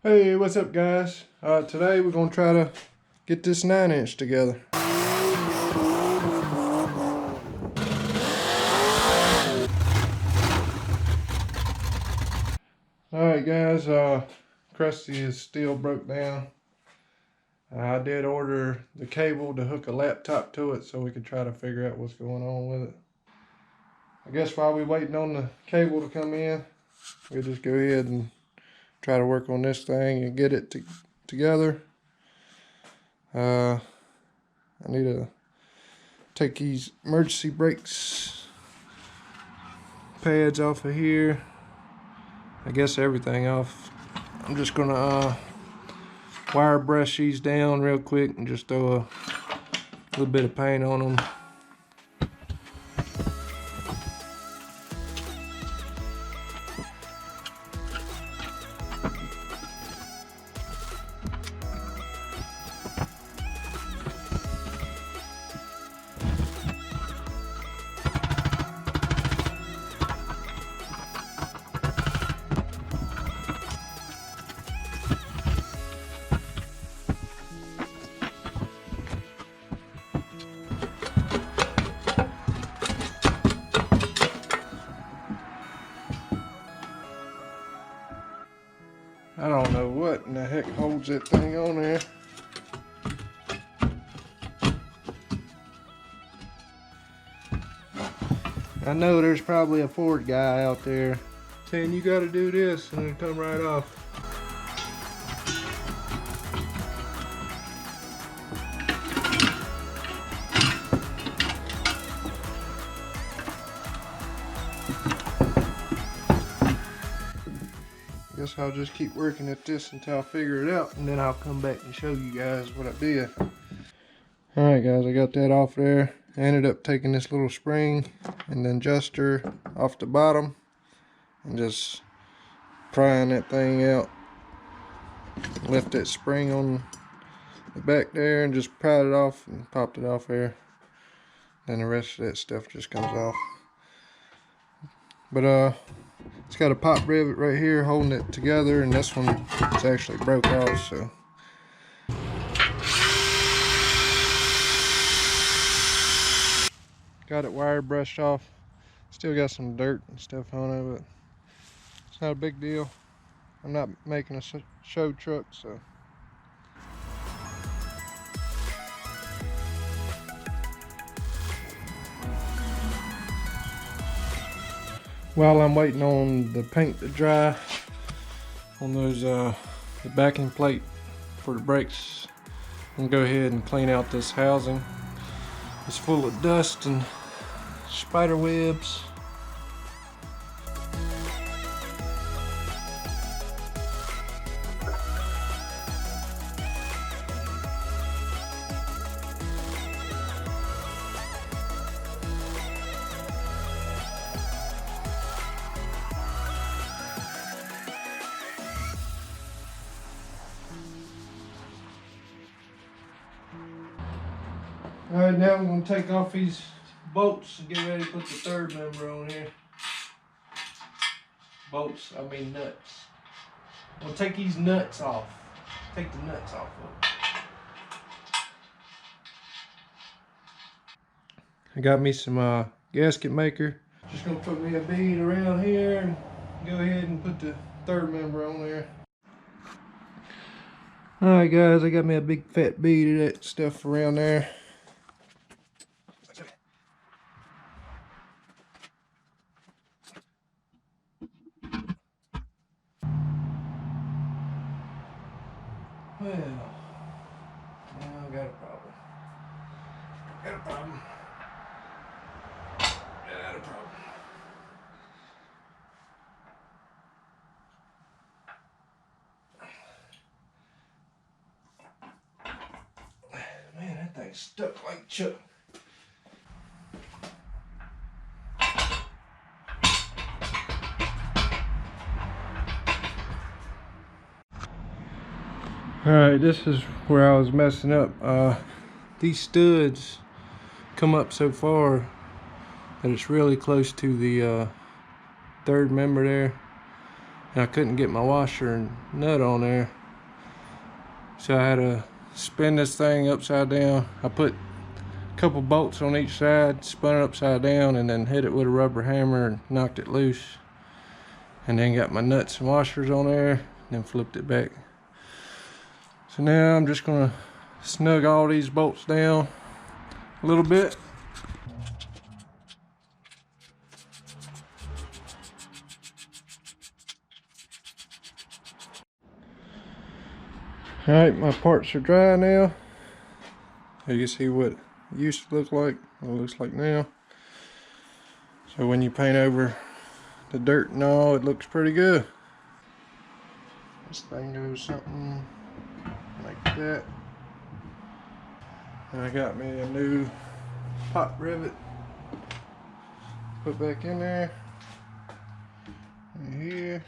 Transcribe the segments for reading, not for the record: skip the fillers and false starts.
Hey, what's up guys? Today we're gonna try to get this 9" together. Alright guys, Krusty is still broke down. I did order the cable to hook a laptop to it so we could try to figure out what's going on with it. I guess while we're waiting on the cable to come in, we'll just go ahead and try to work on this thing and get it together. I need to take these emergency brakes pads off of here. I guess everything off. I'm just gonna wire brush these down real quick and just throw a little bit of paint on them. I don't know what in the heck holds that thing on there. I know there's probably a Ford guy out there saying you gotta do this and it'll come right off. Guess I'll just keep working at this until I figure it out, and then I'll come back and show you guys what I did. Alright guys, I got that off there. I ended up taking this little spring and the adjuster off the bottom and just prying that thing out. Left that spring on the back there and just pried it off and popped it off there. Then the rest of that stuff just comes off. But it's got a pop rivet right here holding it together, and this one it's actually broke off, so. Got it wire brushed off. Still got some dirt and stuff on it, but it's not a big deal. I'm not making a show truck, so. While I'm waiting on the paint to dry on those the backing plate for the brakes, I'm gonna go ahead and clean out this housing. It's full of dust and spider webs. Alright, now I'm going to take off these bolts and get ready to put the third member on here. Bolts, I mean nuts. I'm going to take these nuts off. Take the nuts off of it. I got me some gasket maker. Just going to put me a bead around here and go ahead and put the third member on there. Alright guys, I got me a big fat bead of that stuff around there. Well, now I got a problem. Got a problem. Got a problem. Man, that thing's stuck like Chuck. Alright, this is where I was messing up. These studs come up so far that it's really close to the third member there. and I couldn't get my washer and nut on there. So I had to spin this thing upside down. I put a couple bolts on each side, spun it upside down, and then hit it with a rubber hammer and knocked it loose. And then got my nuts and washers on there, and then flipped it back. So now I'm just gonna snug all these bolts down a little bit. All right, my parts are dry now. You can see what it used to look like, what it looks like now. So when you paint over the dirt and all, it looks pretty good. This thing goes something like that. And I got me a new pot rivet. Put back in there. And here.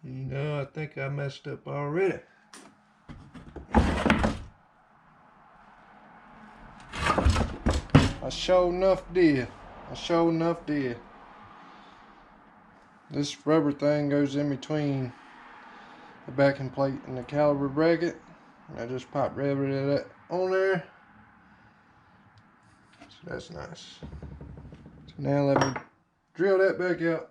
You know, I think I messed up already. I sure enough did. This rubber thing goes in between the backing plate and the caliper bracket. I just pop riveted that on there. So that's nice. So now let me drill that back out.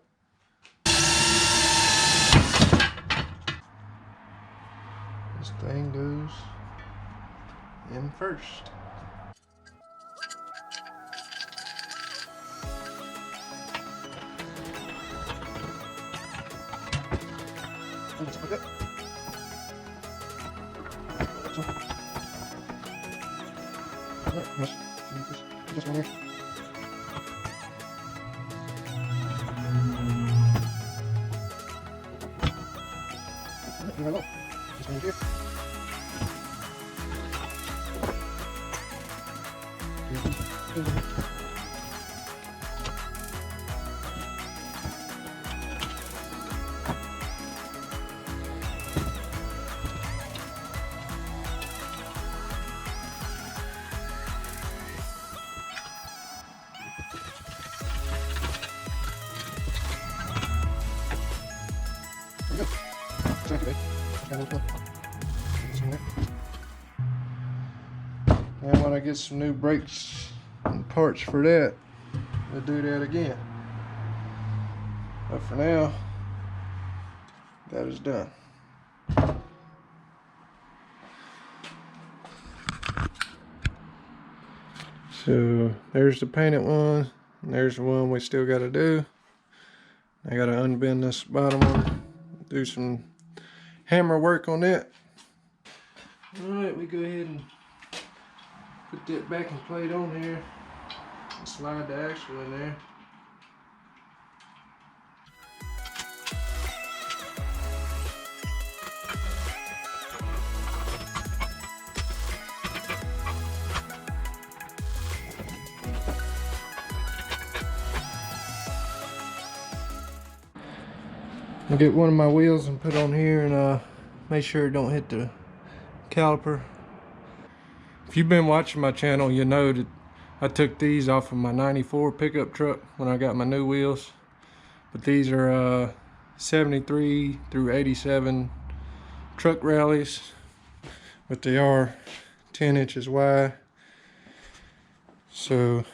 This thing goes in first. Just like that. Alright, just one here. Alright, just one here. And when I get some new brakes and parts for that, we'll do that again. But for now, that is done. So there's the painted one, and there's the one we still got to do. I got to unbend this bottom one, do some hammer work on that. Alright, we go ahead and put that backing plate on here and slide the axle in there. I'll get one of my wheels and put on here and make sure it don't hit the caliper. If you've been watching my channel, you know that I took these off of my 94 pickup truck when I got my new wheels. But these are 73 through 87 truck rallies, but they are 10 inches wide. So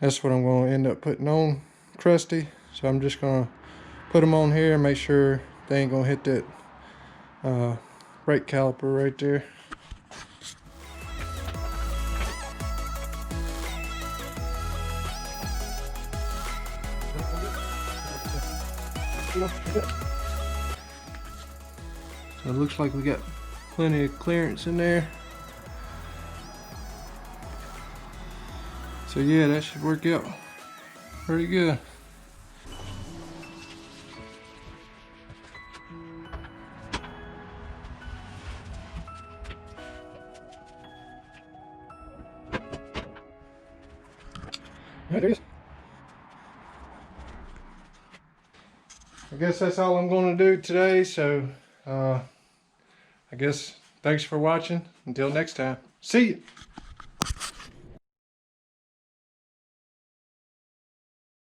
that's what I'm going to end up putting on crusty. So I'm just going to put them on here and make sure they ain't going to hit that brake caliper right there. So it looks like we got plenty of clearance in there. So yeah, that should work out pretty good. There it is. guess that's all I'm going to do today. So I guess thanks for watching. Until next time. See you.